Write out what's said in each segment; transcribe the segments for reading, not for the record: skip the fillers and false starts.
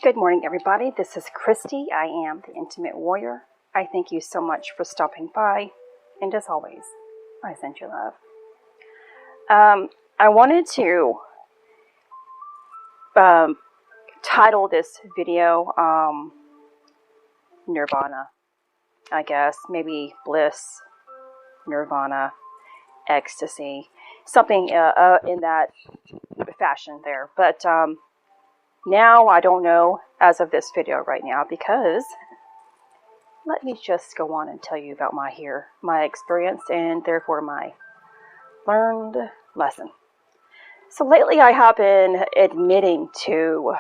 Good morning, everybody. This is Christy. I am the Intimate Warrior. I thank you so much for stopping by, and as always, I send you love. I wanted to title this video Nirvana, I guess. Maybe Bliss, Nirvana, Ecstasy, something in that fashion there. But now I don't know as of this video right now, because let me just go on and tell you about my experience and therefore my learned lesson. So lately I have been admitting to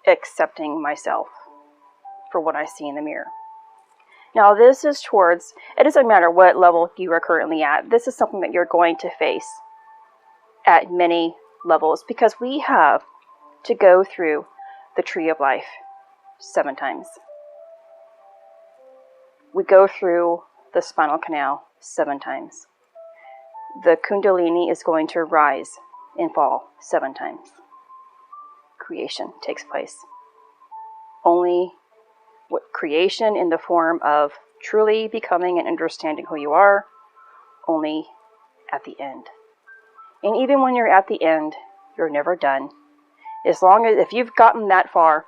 accepting myself for what I see in the mirror. Now this is towards, it doesn't matter what level you are currently at, this is something that you're going to face at many levels, because we have to go through the tree of life 7 times. We go through the spinal canal 7 times. The Kundalini is going to rise and fall 7 times. Creation takes place. Only what creation in the form of truly becoming and understanding who you are, only at the end. And even when you're at the end, you're never done. As long as, if you've gotten that far,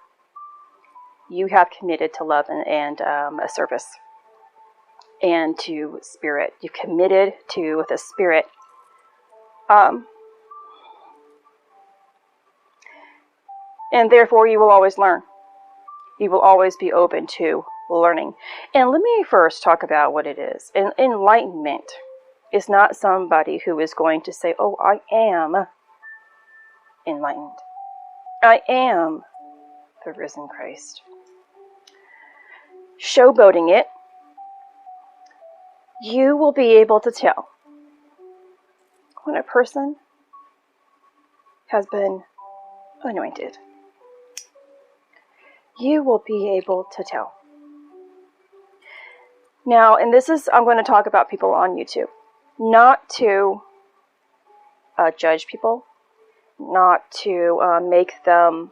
you have committed to love and a service. And to spirit. You've committed to the spirit. And therefore you will always learn. You will always be open to learning. And let me first talk about what it is. Enlightenment is not somebody who is going to say, oh, I am enlightened. I am the risen Christ. Showboating it, you will be able to tell when a person has been anointed. You will be able to tell. Now, and this is, I'm going to talk about people on YouTube. Not to judge people, not to make them,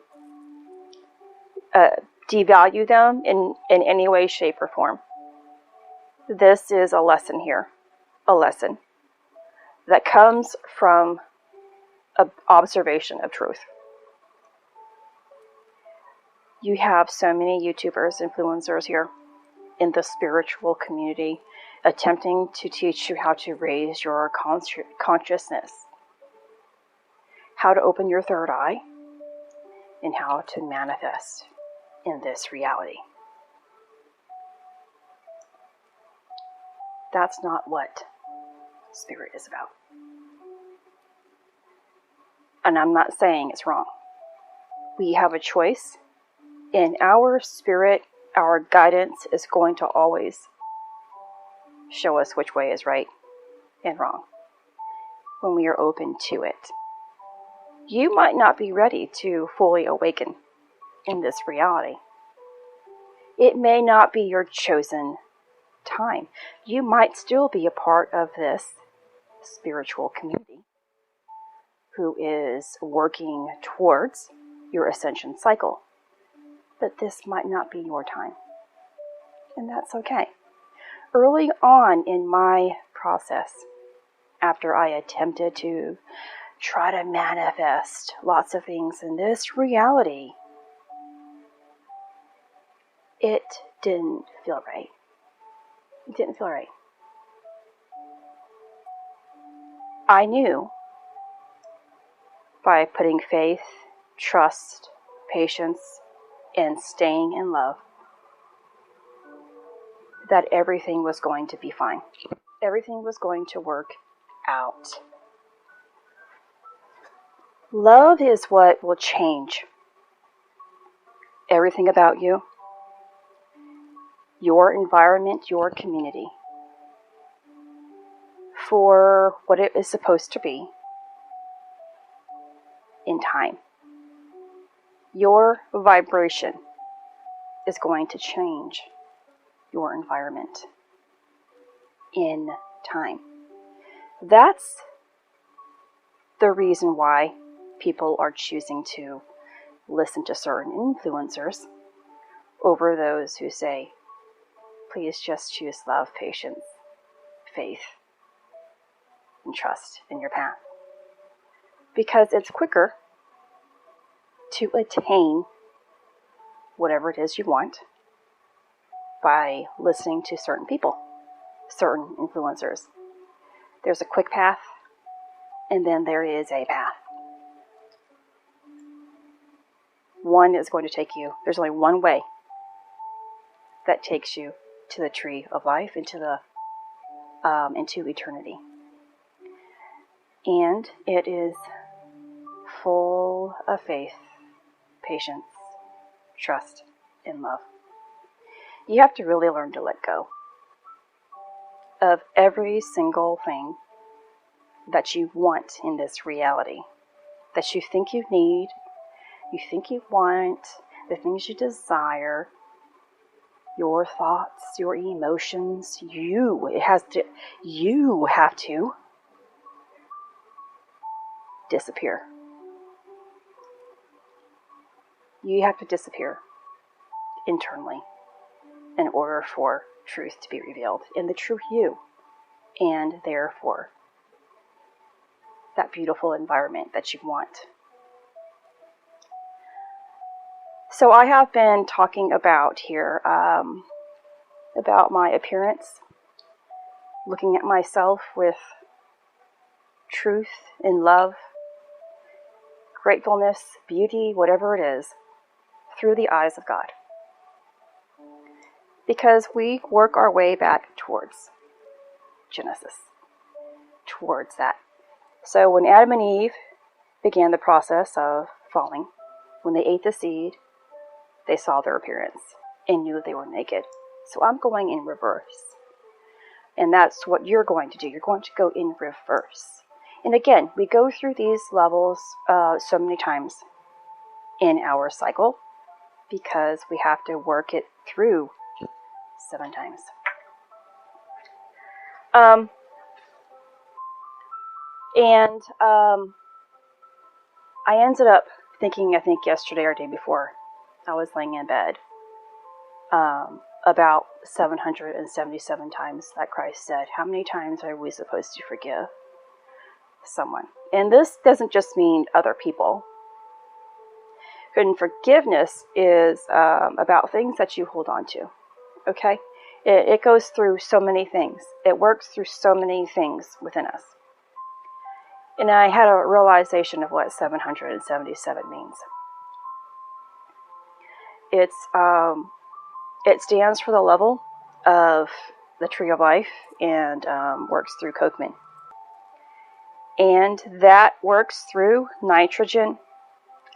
devalue them in any way, shape, or form. This is a lesson here, a lesson that comes from an observation of truth. You have so many YouTubers, influencers here in the spiritual community attempting to teach you how to raise your consciousness, how to open your third eye, and how to manifest in this reality. That's not what spirit is about. And I'm not saying it's wrong. We have a choice, and our spirit, our guidance is going to always show us which way is right and wrong when we are open to it. You might not be ready to fully awaken in this reality. It may not be your chosen time. You might still be a part of this spiritual community who is working towards your ascension cycle. But this might not be your time. And that's okay. Early on in my process, after I attempted to try to manifest lots of things in this reality, it didn't feel right. It didn't feel right. I knew by putting faith, trust, patience, and staying in love that everything was going to be fine. Everything was going to work out. Love is what will change everything about you, your environment, your community, for what it is supposed to be in time. Your vibration is going to change your environment in time. That's the reason why people are choosing to listen to certain influencers over those who say, please just choose love, patience, faith, and trust in your path. Because it's quicker to attain whatever it is you want by listening to certain people, certain influencers. There's a quick path, and then there is a path. One is going to take you, there's only one way that takes you to the tree of life, into eternity. And it is full of faith, patience, trust, and love. You have to really learn to let go of every single thing that you want in this reality, that you think you need, you think you want, the things you desire, your thoughts, your emotions. You have to disappear. You have to disappear internally in order for truth to be revealed in the true you, and therefore that beautiful environment that you want. So I have been talking about here about my appearance, looking at myself with truth and love, gratefulness, beauty, whatever it is, through the eyes of God. Because we work our way back towards Genesis, towards that. So when Adam and Eve began the process of falling, when they ate the seed, they saw their appearance and knew they were naked. So I'm going in reverse. And that's what you're going to do. You're going to go in reverse. And again, we go through these levels so many times in our cycle because we have to work it through 7 times. I ended up thinking, I think yesterday or day before, I was laying in bed, about 777 times that Christ said, how many times are we supposed to forgive someone? And this doesn't just mean other people. And forgiveness is about things that you hold on to, okay? It goes through so many things. It works through so many things within us. And I had a realization of what 777 means. It stands for the level of the tree of life and works through Kochman. And that works through nitrogen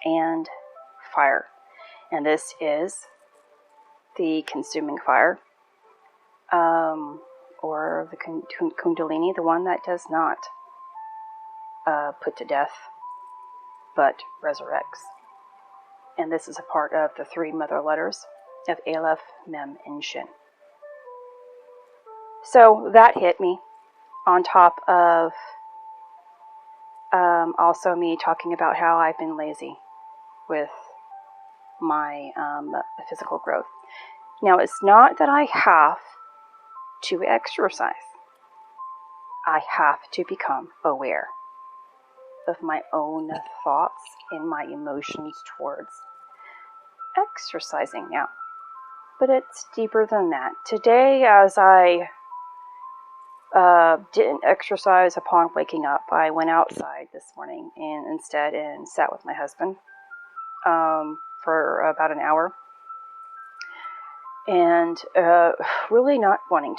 and fire. And this is the consuming fire, or the Kundalini, the one that does not put to death, but resurrects. And this is a part of the 3 mother letters of Aleph, Mem, and Shin. So that hit me, on top of also me talking about how I've been lazy with my physical growth. Now, it's not that I have to exercise. I have to become aware of my own thoughts and my emotions towards exercising now. But it's deeper than that. Today, as I didn't exercise upon waking up, I went outside this morning and sat with my husband for about an hour. And really not wanting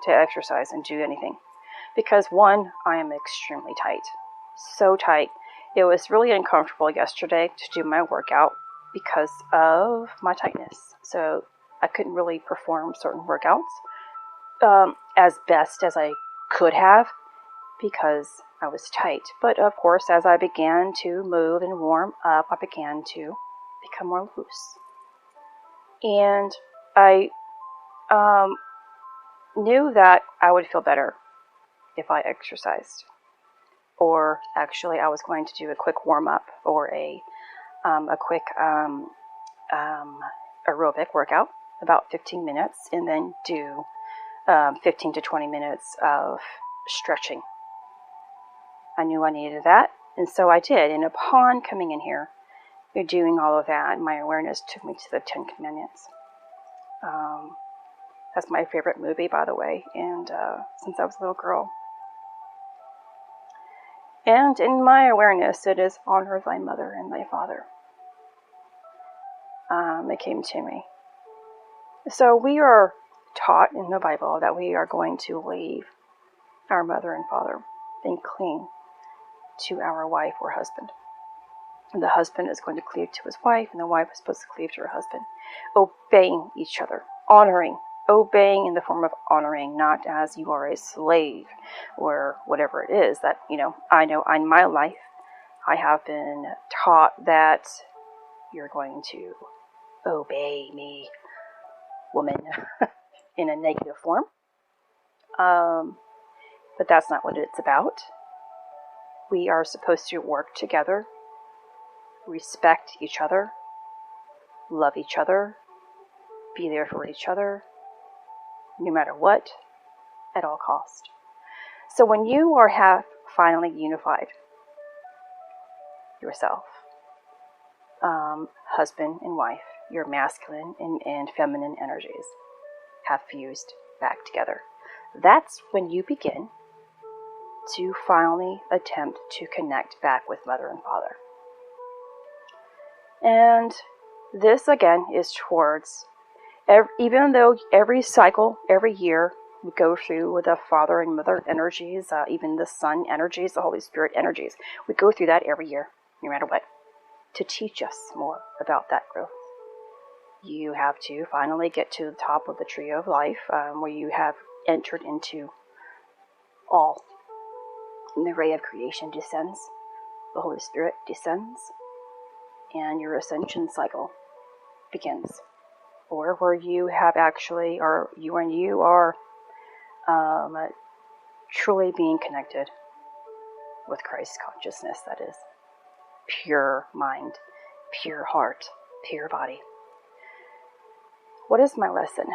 to exercise and do anything. Because one, I am extremely tight. So tight. It was really uncomfortable yesterday to do my workout because of my tightness. So I couldn't really perform certain workouts as best as I could have because I was tight. But of course, as I began to move and warm up, I began to become more loose. And I knew that I would feel better if I exercised. or actually I was going to do a quick warm-up or a quick aerobic workout, about 15 minutes, and then do 15 to 20 minutes of stretching. I knew I needed that, and so I did. And upon coming in here, you're doing all of that, my awareness took me to the 10 Commandments. That's my favorite movie, by the way, and since I was a little girl. And in my awareness, it is honor thy mother and thy father. It came to me. So we are taught in the Bible that we are going to leave our mother and father and cling to our wife or husband. And the husband is going to cleave to his wife, and the wife is supposed to cleave to her husband. Obeying each other, honoring, obeying in the form of honoring, not as you are a slave or whatever it is that, I know in my life, I have been taught that you're going to obey me, woman, in a negative form. But that's not what it's about. We are supposed to work together, respect each other, love each other, be there for each other, no matter what, at all cost. So when you have finally unified yourself, husband and wife, your masculine and feminine energies have fused back together. That's when you begin to finally attempt to connect back with mother and father. And this again is towards, even though every cycle, every year, we go through with the father and mother energies, even the sun energies, the Holy Spirit energies. We go through that every year, no matter what, to teach us more about that growth. You have to finally get to the top of the tree of life, where you have entered into all. And the ray of creation descends, the Holy Spirit descends, and your ascension cycle begins. Or where you have actually, or you are truly being connected with Christ consciousness, that is. Pure mind, pure heart, pure body. What is my lesson?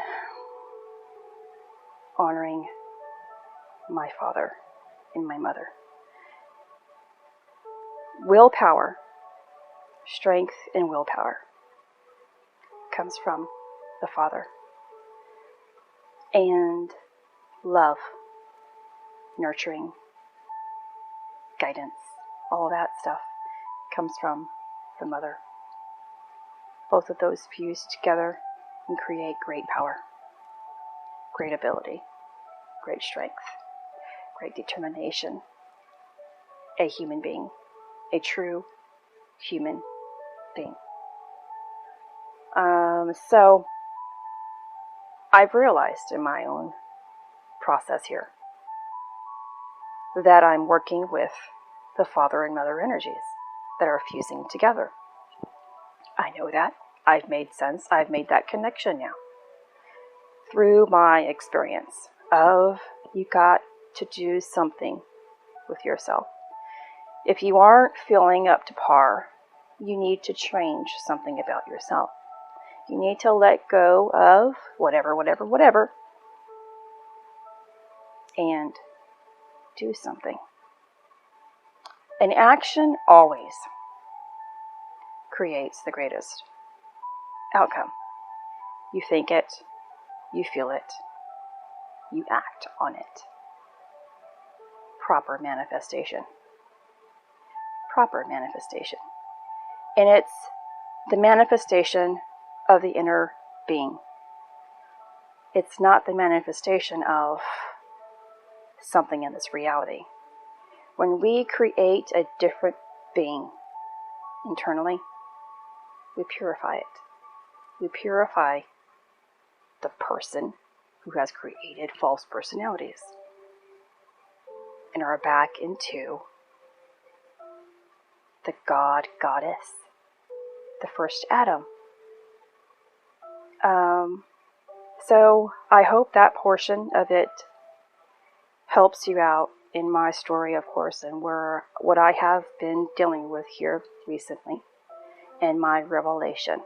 Honoring my father and my mother. Willpower, strength and willpower comes from the Father. And love, nurturing, guidance, all that stuff comes from the Mother. Both of those fuse together and create great power, great ability, great strength, great determination. A human being, a true human being. So I've realized in my own process here that I'm working with the father and mother energies that are fusing together. I know that. I've made sense. I've made that connection now through my experience of you got to do something with yourself. If you aren't feeling up to par, you need to change something about yourself. You need to let go of whatever, and do something. An action always creates the greatest outcome. You think it, you feel it, you act on it. Proper manifestation. Proper manifestation. And it's the manifestation of the inner being. It's not the manifestation of something in this reality. When we create a different being internally, we purify it. We purify the person who has created false personalities and are back into the God, Goddess, the first Adam. So I hope that portion of it helps you out in my story, of course, and what I have been dealing with here recently in my revelation.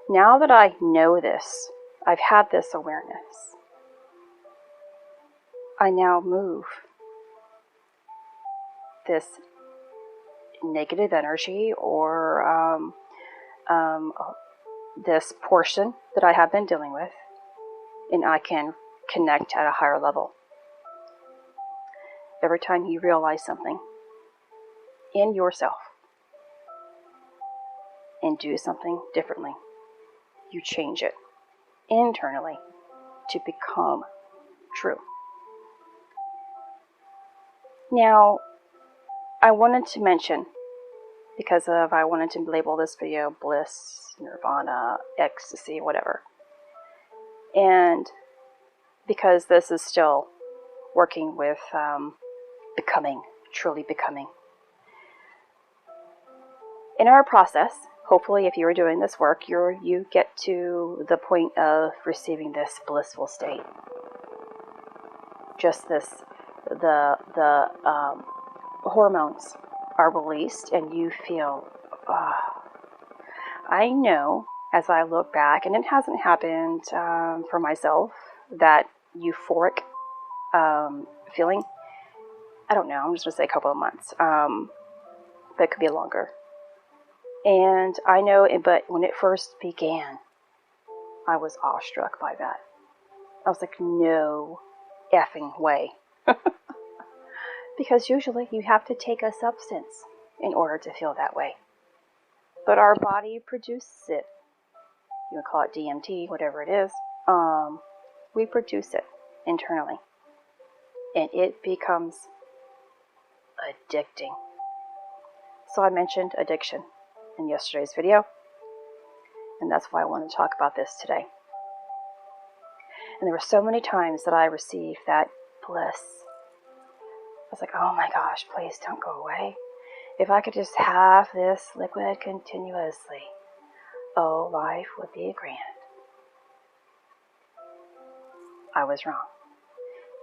Now that I know this, I've had this awareness, I now move this negative energy or this portion that I have been dealing with, and I can connect at a higher level. Every time you realize something in yourself and do something differently, you change it internally to become true. Now, I wanted to mention, I wanted to label this video Bliss, Nirvana, Ecstasy, whatever. And because this is still working with becoming, truly becoming. In our process, hopefully if you are doing this work, you get to the point of receiving this blissful state. Just this, the hormones are released and you feel, I know as I look back, and it hasn't happened for myself, that euphoric feeling. I don't know, I'm just going to say a couple of months, but it could be longer. And I know, but when it first began, I was awestruck by that. I was like, no effing way. Because usually you have to take a substance in order to feel that way. But our body produces it. You would call it DMT, whatever it is. We produce it internally. And it becomes addicting. So I mentioned addiction in yesterday's video. And that's why I want to talk about this today. And there were so many times that I received that bliss. I was like, oh my gosh, please don't go away. If I could just have this liquid continuously, oh, life would be grand. I was wrong.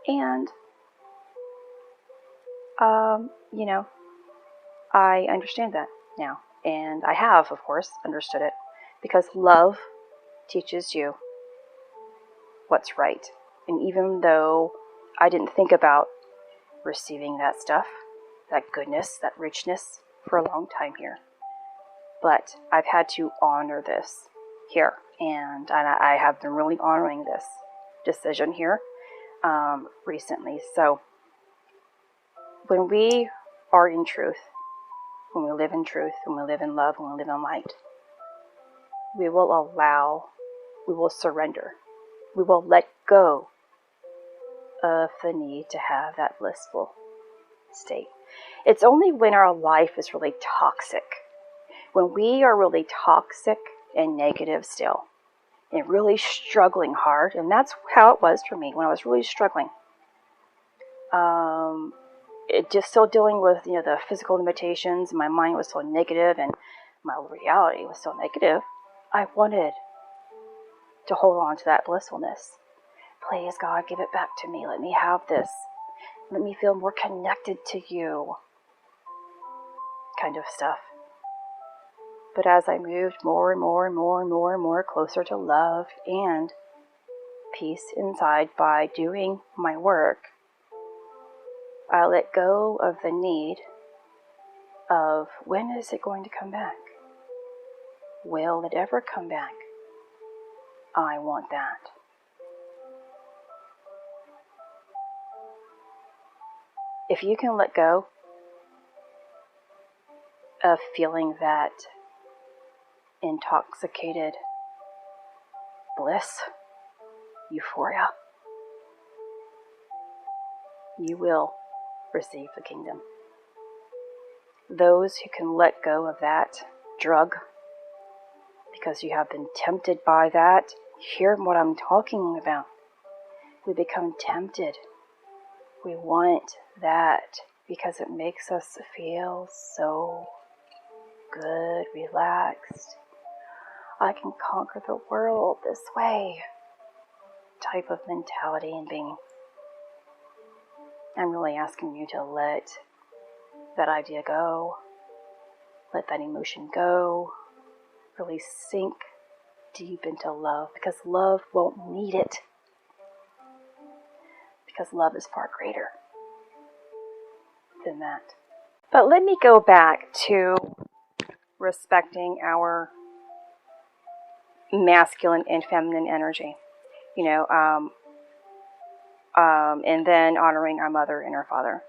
And, I understand that now. And I have, of course, understood it. Because love teaches you what's right. And even though I didn't think about receiving that stuff, that goodness, that richness for a long time here. But I've had to honor this here. And I have been really honoring this decision here recently. So when we are in truth, when we live in truth, when we live in love, when we live in light, we will surrender. We will let go of the need to have that blissful state. It's only when our life is really toxic, when we are really toxic and negative still, and really struggling hard, and that's how it was for me when I was really struggling. It just still dealing with the physical limitations. My mind was so negative, and my reality was so negative. I wanted to hold on to that blissfulness. Please, God, give it back to me. Let me have this. Let me feel more connected to you. Kind of stuff. But as I moved more and more and more and more and more closer to love and peace inside by doing my work, I let go of the need of when is it going to come back? Will it ever come back? I want that. If you can let go of feeling that intoxicated bliss, euphoria, you will receive the kingdom. Those who can let go of that drug because you have been tempted by that, hear what I'm talking about. We become tempted. We want that because it makes us feel so good, relaxed. I can conquer the world this way type of mentality and being. I'm really asking you to let that idea go, let that emotion go, really sink deep into love, because love won't need it, because love is far greater than that. But let me go back to respecting our masculine and feminine energy, and then honoring our mother and our father.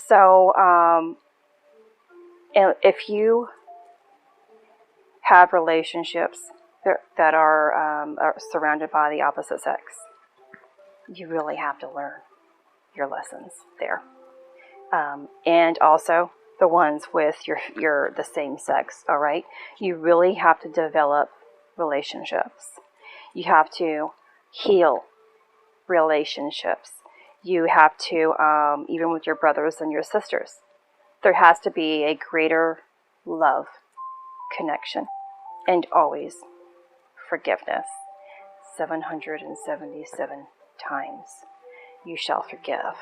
So, and if you have relationships that are surrounded by the opposite sex, you really have to learn your lessons there. And also the ones with the same sex, all right? You really have to develop relationships. You have to heal relationships. You have to, even with your brothers and your sisters, there has to be a greater love connection, and always forgiveness. 777 times you shall forgive.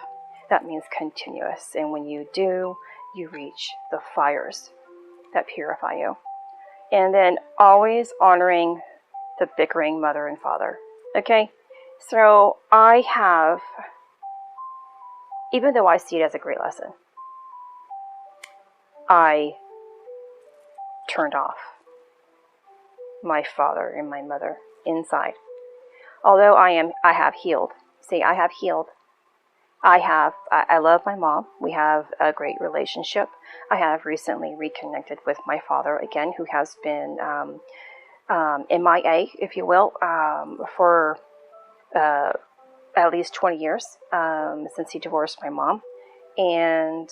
That means continuous, and when you do, you reach the fires that purify you. And then always honoring the bickering mother and father. Okay? So I have, even though I see it as a great lesson, I turned off my father and my mother inside. Although I have healed. See, I have healed. I love my mom. We have a great relationship. I have recently reconnected with my father again, who has been MIA, if you will, for at least 20 years, since he divorced my mom. And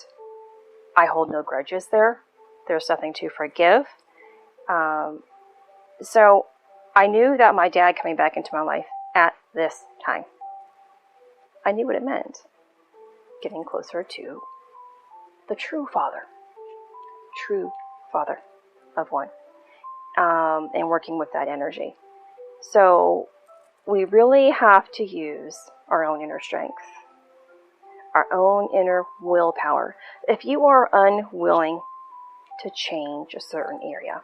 I hold no grudges there. There's nothing to forgive. So I knew that my dad coming back into my life at this time, I knew what it meant. Getting closer to the true father of one, and working with that energy. So we really have to use our own inner strength, our own inner willpower. If you are unwilling to change a certain area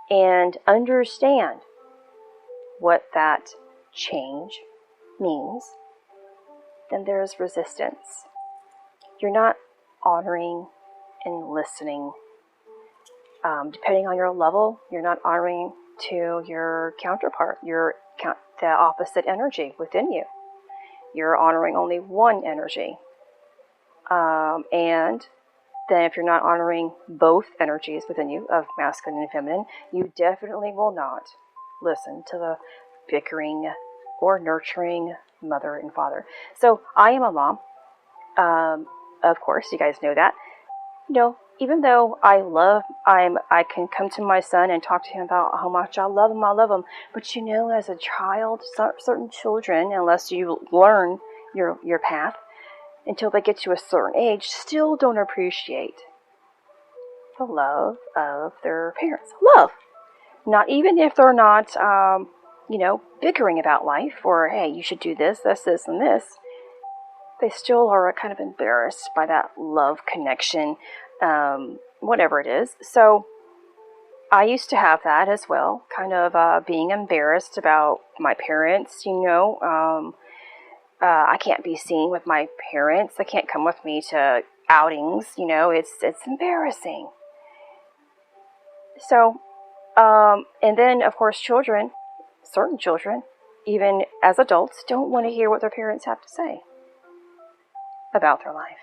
and understand what that change means, then there's resistance. You're not honoring and listening. Depending on your level, you're not honoring to your counterpart, the opposite energy within you. You're honoring only one energy. And then if you're not honoring both energies within you of masculine and feminine, you definitely will not listen to the bickering or nurturing mother and father. So I am a mom. Of course, you guys know that. Even though I can come to my son and talk to him about how much I love him. But as a child, certain children, unless you learn your path until they get to a certain age, still don't appreciate the love of their parents. Love. Not even if they're not, bickering about life, or, hey, you should do this, and this. They still are kind of embarrassed by that love connection, whatever it is. So I used to have that as well, kind of being embarrassed about my parents, I can't be seen with my parents. They can't come with me to outings, it's embarrassing. So, and then, of course, certain children, even as adults, don't want to hear what their parents have to say about their life.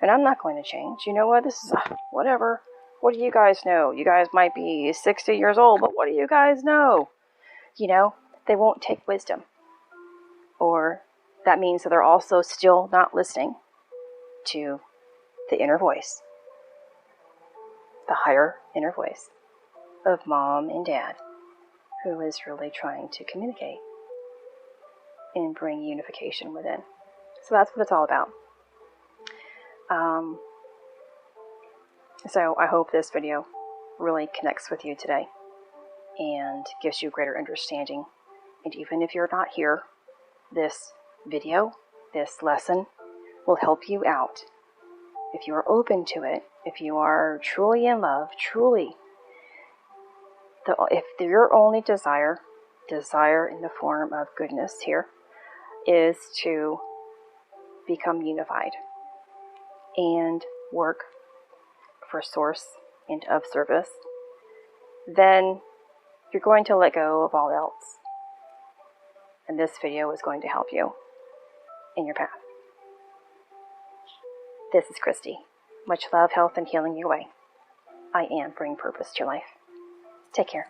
And I'm not going to change. You know what? This is whatever. What do you guys know? You guys might be 60 years old, but what do you guys know? They won't take wisdom. Or that means that they're also still not listening to the inner voice, the higher inner voice of mom and dad, who is really trying to communicate and bring unification within. So that's what it's all about. So I hope this video really connects with you today and gives you greater understanding. And even if you're not here, this video this lesson will help you out. If you are open to it, if you are truly in love, truly, if your only desire in the form of goodness here, is to become unified and work for source and of service, then you're going to let go of all else. And this video is going to help you in your path. This is Christy. Much love, health, and healing your way. I am bringing purpose to life. Take care.